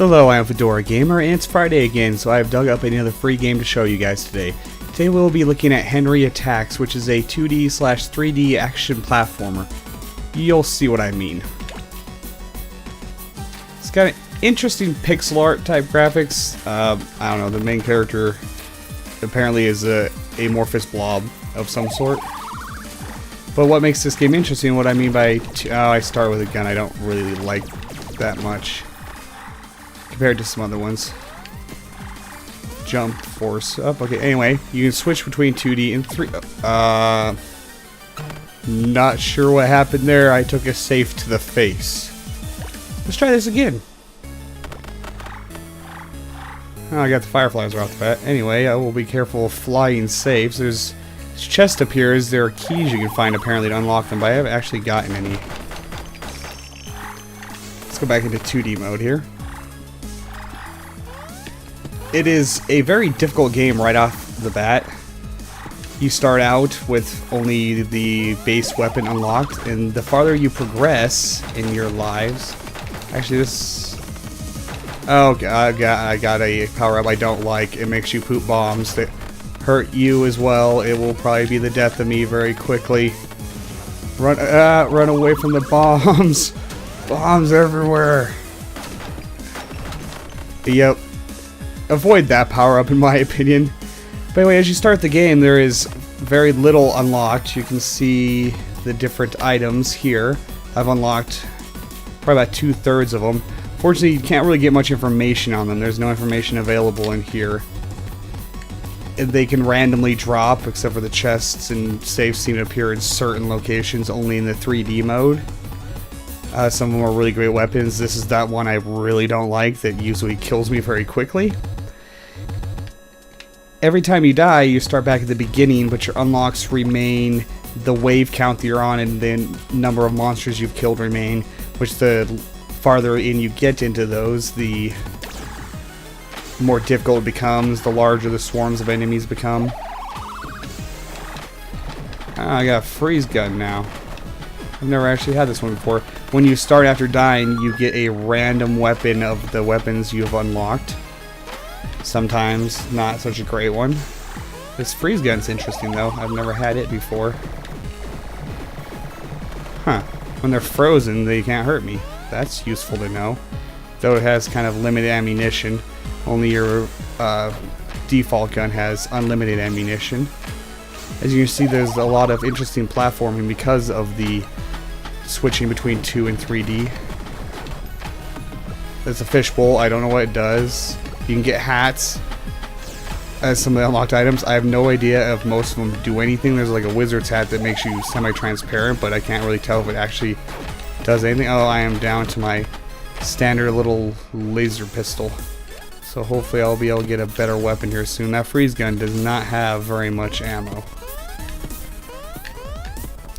Hello, I am FedoraG4mer, and it's Friday again, so I have dug up another free game to show you guys today. Today we'll be looking at Henry Attacks, which is a 2D/3D action platformer. You'll see what I mean. It's got an interesting pixel art type graphics. I don't know, the main character apparently is a amorphous blob of some sort. But what makes this game interesting, what I mean by, I start with a gun, I don't really like that much compared to some other ones. Jump, force up. Okay, anyway, you can switch between 2D and 3. Not sure what happened there. I took a safe to the face. Let's try this again. Oh, I got the fireflies right off the bat. Anyway, I will be careful of flying safes. There's chest appears. There are keys you can find apparently to unlock them, but I haven't actually gotten any. Let's go back into 2D mode here. It is a very difficult game right off the bat. You start out with only the base weapon unlocked, and the farther you progress in your lives... Actually, this... Oh, I got a power-up I don't like. It makes you poop bombs that hurt you as well. It will probably be the death of me very quickly. Run away from the bombs. Bombs everywhere. Yep. Avoid that power-up in my opinion. But anyway, as you start the game, there is very little unlocked. You can see the different items here. I've unlocked probably about 2/3 of them. Fortunately, you can't really get much information on them. There's no information available in here. They can randomly drop, except for the chests and safes seem to appear in certain locations, only in the 3D mode. Some of them are really great weapons. This is that one I really don't like that usually kills me very quickly. Every time you die, you start back at the beginning, but your unlocks remain the wave count that you're on and the number of monsters you've killed remain, which the farther in you get into those, the more difficult it becomes, the larger the swarms of enemies become. I got a freeze gun now. I've never actually had this one before. When you start after dying, you get a random weapon of the weapons you have unlocked. Sometimes not such a great one. This freeze gun's interesting though. I've never had it before. Huh. When they're frozen, they can't hurt me. That's useful to know. Though it has kind of limited ammunition. Only your default gun has unlimited ammunition. As you can see, there's a lot of interesting platforming because of the switching between 2 and 3D. There's a fishbowl. I don't know what it does. You can get hats as some of the unlocked items. I have no idea if most of them do anything. There's like a wizard's hat that makes you semi-transparent, but I can't really tell if it actually does anything. Oh, I am down to my standard little laser pistol. So hopefully I'll be able to get a better weapon here soon. That freeze gun does not have very much ammo.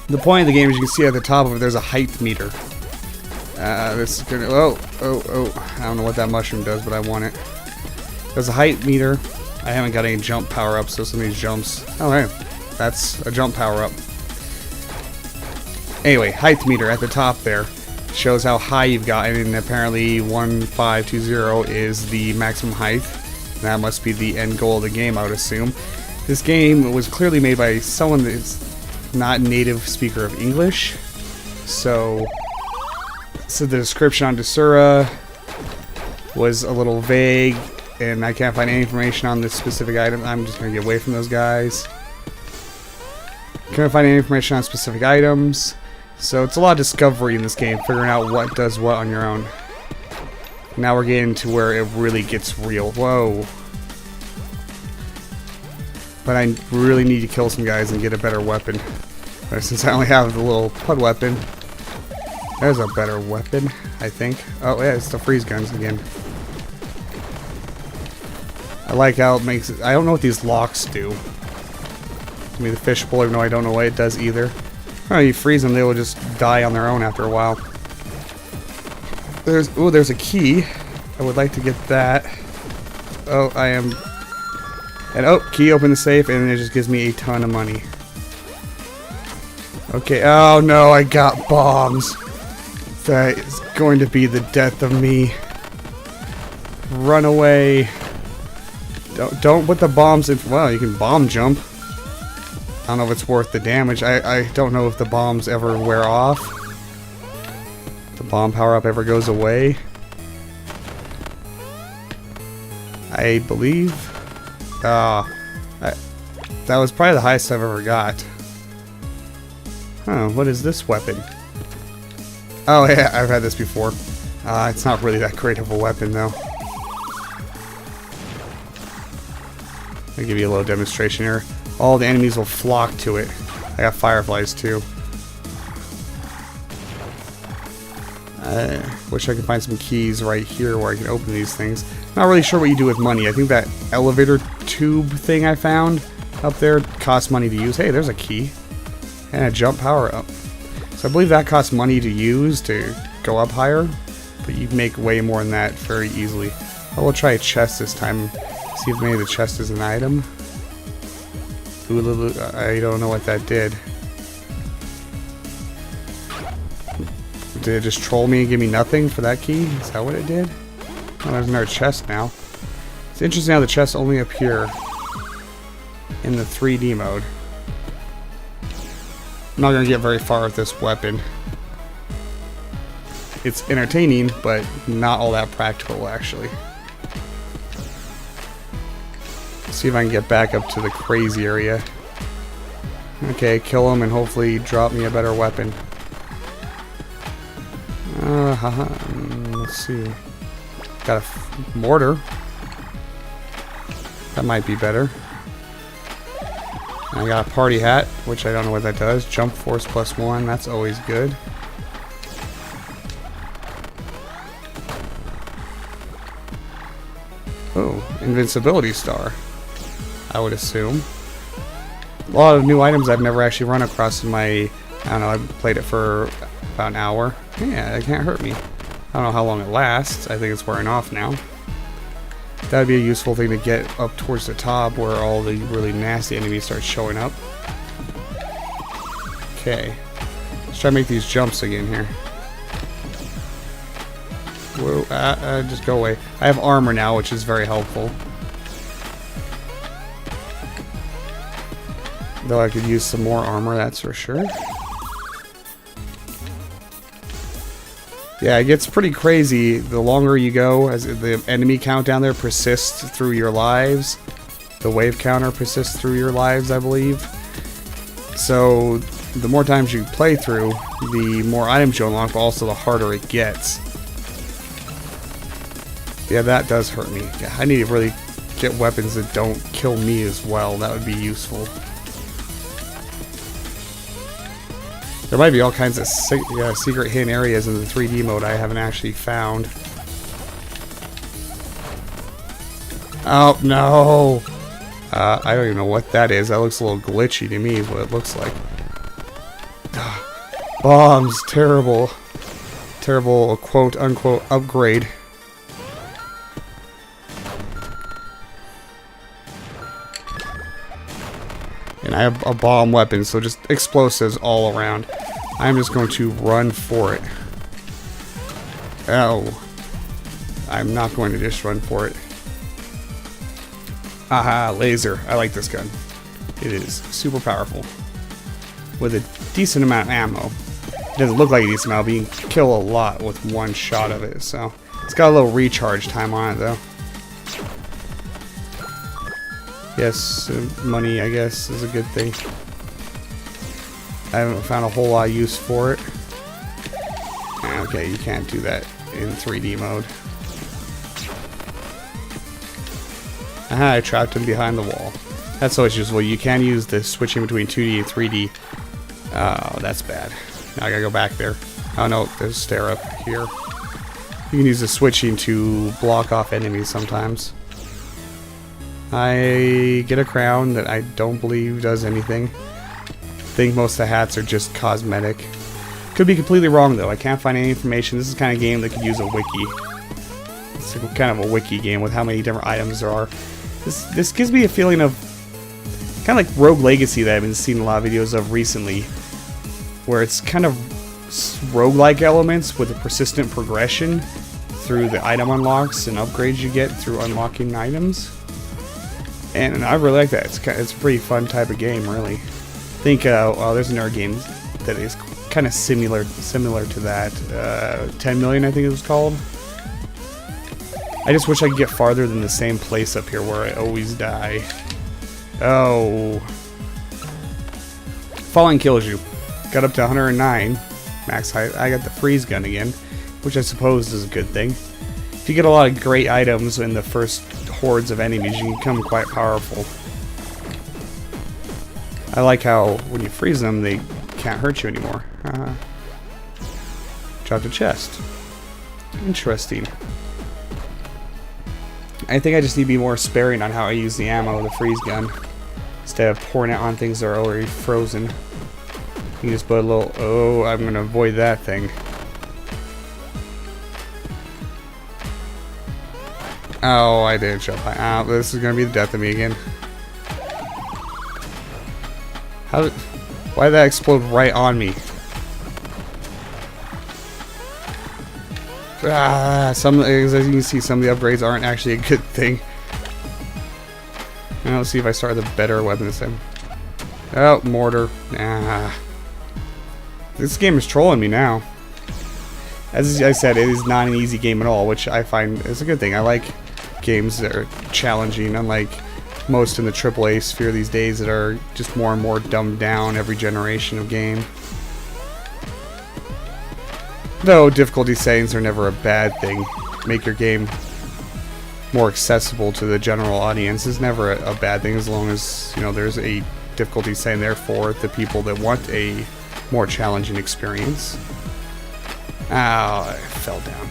The point of the game, as you can see at the top of it, there's a height meter. This is gonna... Oh. I don't know what that mushroom does, but I want it. There's a height meter. I haven't got any jump power-ups, so some of these jumps... Oh, hey. That's a jump power-up. Anyway, height meter at the top there shows how high you've gotten, and apparently 1520 is the maximum height. That must be the end goal of the game, I would assume. This game was clearly made by someone that's not a native speaker of English. So the description on Desura was a little vague, and I can't find any information on this specific item. I'm just going to get away from those guys. Can't find any information on specific items. So it's a lot of discovery in this game, figuring out what does what on your own. Now we're getting to where it really gets real. Whoa. But I really need to kill some guys and get a better weapon. Since I only have the little PUD weapon. There's a better weapon, I think. Oh yeah, it's the freeze guns again. I like how it makes it... I don't know what these locks do. I mean, the fishbowl, even though I don't know what it does either. Oh, you freeze them, they will just die on their own after a while. There's a key. I would like to get that. Oh, I am... And oh, key, open the safe, and it just gives me a ton of money. Okay, oh no, I got bombs. That is going to be the death of me. run away. Don't put the bombs in. Well, you can bomb jump. I don't know if it's worth the damage. I don't know if the bombs ever wear off. The bomb power-up ever goes away. I believe. That was probably the highest I've ever got. Huh, what is this weapon? Oh yeah, I've had this before. It's not really that great of a weapon though. I'll give you a little demonstration here. All the enemies will flock to it. I got fireflies too. Wish I could find some keys right here where I can open these things. Not really sure what you do with money. I think that elevator tube thing I found up there costs money to use. Hey, there's a key. And a jump power up. So I believe that costs money to use to go up higher. But you can make way more than that very easily. I will try a chest this time. See if maybe the chest is an item. Ooh, I don't know what that did. Did it just troll me and give me nothing for that key? Is that what it did? Oh, there's another chest now. It's interesting how the chests only appear in the 3D mode. I'm not going to get very far with this weapon. It's entertaining, but not all that practical, actually. Let's see if I can get back up to the crazy area. Okay, kill him and hopefully drop me a better weapon. Let's see. Got a mortar. That might be better. I got a party hat, which I don't know what that does. Jump force +1, that's always good. Oh, invincibility star, I would assume. A lot of new items I've never actually run across in my, I don't know, I've played it for about an hour. Yeah, it can't hurt me. I don't know how long it lasts. I think it's wearing off now. That would be a useful thing to get up towards the top where all the really nasty enemies start showing up. Okay. Let's try to make these jumps again here. Whoa, just go away. I have armor now, which is very helpful. Though I could use some more armor, that's for sure. Yeah, it gets pretty crazy the longer you go, as the enemy count down there persists through your lives. The wave counter persists through your lives, I believe. So, the more times you play through, the more items you unlock, but also the harder it gets. Yeah, that does hurt me. Yeah, I need to really get weapons that don't kill me as well. That would be useful. There might be all kinds of secret hidden areas in the 3D mode I haven't actually found. Oh, no! I don't even know what that is. That looks a little glitchy to me, is what it looks like. Bombs! Terrible. Terrible quote-unquote upgrade. And I have a bomb weapon, so just explosives all around. I'm just going to run for it. Oh. I'm not going to just run for it. Aha, laser. I like this gun. It is super powerful. With a decent amount of ammo. It doesn't look like a decent amount, but you can kill a lot with one shot of it, so. It's got a little recharge time on it, though. Yes, money, I guess, is a good thing. I haven't found a whole lot of use for it. Okay, you can't do that in 3D mode. Aha, I trapped him behind the wall. That's always useful. You can use the switching between 2D and 3D. Oh, that's bad. Now I gotta go back there. Oh no, there's a stair up here. You can use the switching to block off enemies sometimes. I get a crown that I don't believe does anything. I think most of the hats are just cosmetic. Could be completely wrong though. I can't find any information. This is the kind of game that could use a wiki. It's kind of a wiki game with how many different items there are. This gives me a feeling of kind of like Rogue Legacy that I've been seeing a lot of videos of recently, where it's kind of roguelike elements with a persistent progression through the item unlocks and upgrades you get through unlocking items. And I really like that. It's a pretty fun type of game, really. I think, well, there's another game that is kind of similar to that. 10 Million, I think it was called. I just wish I could get farther than the same place up here where I always die. Oh. Falling kills you. Got up to 109 max height. I got the freeze gun again, which I suppose is a good thing. If you get a lot of great items in the first hordes of enemies, you can become quite powerful. I like how when you freeze them, they can't hurt you anymore. Dropped a chest. Interesting. I think I just need to be more sparing on how I use the ammo of the freeze gun, instead of pouring it on things that are already frozen. You can just put a little, oh, I'm going to avoid that thing. Oh, I didn't jump high. Oh, this is going to be the death of me again. Why did that explode right on me? As you can see, some of the upgrades aren't actually a good thing. Now let's see if I start with a better weapon this time. Oh, mortar. This game is trolling me now. As I said, it is not an easy game at all, which I find is a good thing. I like games that are challenging, unlike most in the AAA sphere these days that are just more and more dumbed down every generation of game. Though difficulty settings are never a bad thing. Make your game more accessible to the general audience is never a bad thing, as long as, you know, there's a difficulty setting there for the people that want a more challenging experience. Oh, I fell down.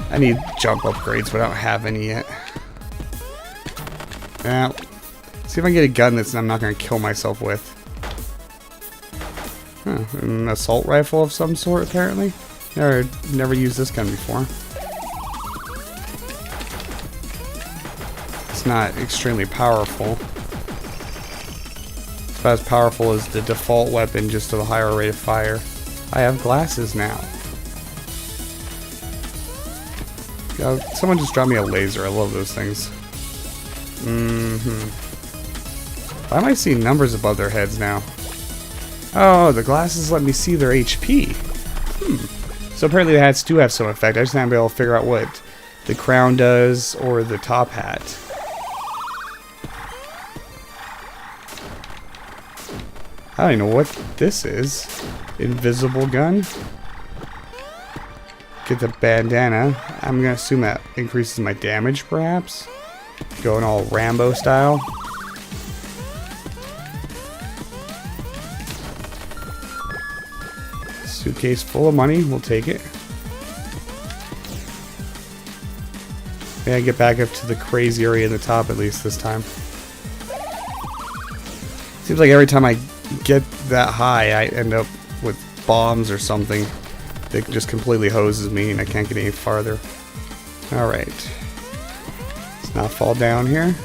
I need jump upgrades, but I don't have any yet. Yeah. See if I can get a gun that I'm not going to kill myself with. Huh, an assault rifle of some sort, apparently. Never used this gun before. It's not extremely powerful. It's about as powerful as the default weapon, just to a higher rate of fire. I have glasses now. Someone just dropped me a laser. I love those things. Why am I seeing numbers above their heads now? Oh, the glasses let me see their HP. So apparently the hats do have some effect. I just haven't been able to figure out what the crown does or the top hat. I don't even know what this is. Invisible gun. Get the bandana. I'm gonna assume that increases my damage, perhaps. Going all Rambo style. Suitcase full of money. We'll take it. May I get back up to the crazy area in the top at least this time. Seems like every time I get that high, I end up with bombs or something that just completely hoses me and I can't get any farther. Alright. Let's not fall down here.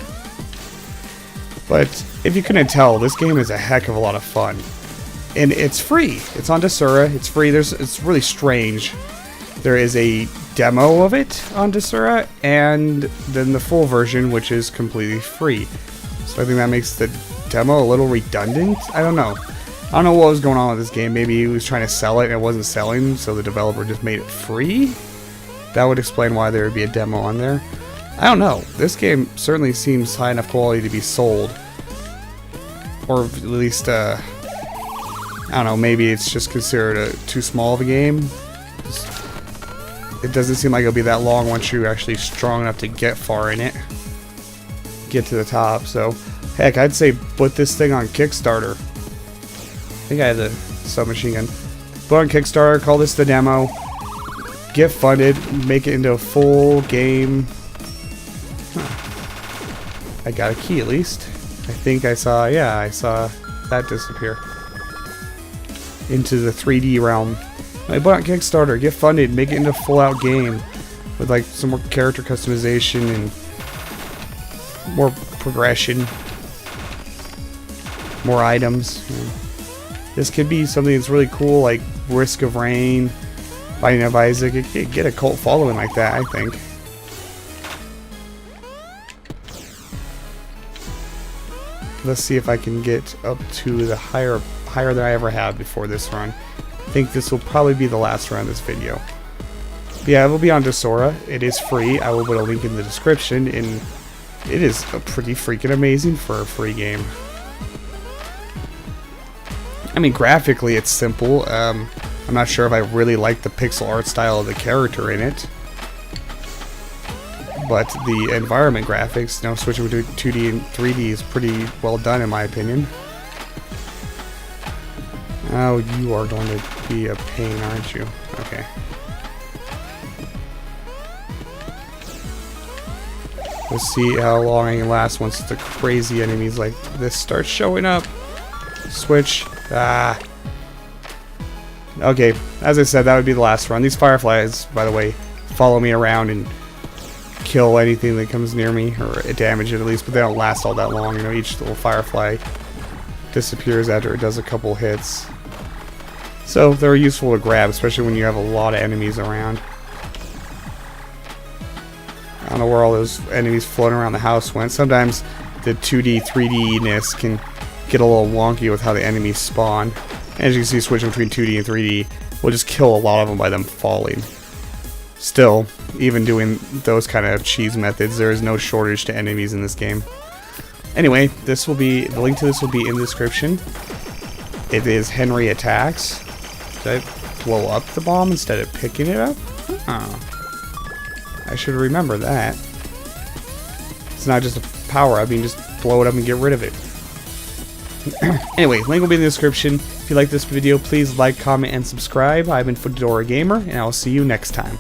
But if you couldn't tell, this game is a heck of a lot of fun. And it's free. It's on Desura. It's free. It's really strange. There is a demo of it on Desura, and then the full version, which is completely free. So I think that makes the demo a little redundant. I don't know. I don't know what was going on with this game. Maybe he was trying to sell it and it wasn't selling, so the developer just made it free? That would explain why there would be a demo on there. I don't know. This game certainly seems high enough quality to be sold. Or at least, I don't know, maybe it's just considered too small of a game. It doesn't seem like it'll be that long once you're actually strong enough to get far in it. Get to the top, so heck, I'd say put this thing on Kickstarter. I think I have the submachine gun. Put on Kickstarter, call this the demo. Get funded, make it into a full game. I got a key at least. I think I saw, yeah, I saw that disappear. Into the 3D realm. I put on Kickstarter, get funded, make it into a full out game. With like some more character customization and more progression. More items. This could be something that's really cool, like Risk of Rain, Binding of Isaac, it could get a cult following like that, I think. Let's see if I can get up to the higher than I ever have before this run. I think this will probably be the last run of this video. But yeah, it will be on Desora. It is free. I will put a link in the description, and it is a pretty freaking amazing for a free game. I mean, graphically it's simple. I'm not sure if I really like the pixel art style of the character in it. But the environment graphics, you know, switching between 2D and 3D is pretty well done in my opinion. Oh, you are going to be a pain, aren't you? Okay. Let's see how long I can last once the crazy enemies like this start showing up. Switch. Ah. Okay, as I said, that would be the last run. These fireflies, by the way, follow me around and kill anything that comes near me, or damage it at least, but they don't last all that long. You know, each little firefly disappears after it does a couple hits. So they're useful to grab, especially when you have a lot of enemies around. I don't know where all those enemies floating around the house went. Sometimes the 2D, 3D-ness can get a little wonky with how the enemies spawn. As you can see, switching between 2D and 3D will just kill a lot of them by them falling. Still, even doing those kind of cheese methods, there is no shortage to enemies in this game. Anyway, the link to this will be in the description. It is Henry Attacks. Did I blow up the bomb instead of picking it up? Oh. I should remember that. It's not just a power-up, you can just blow it up and get rid of it. Anyway, link will be in the description. If you like this video, please like, comment, and subscribe. I've been FedoraG4mer, and I'll see you next time.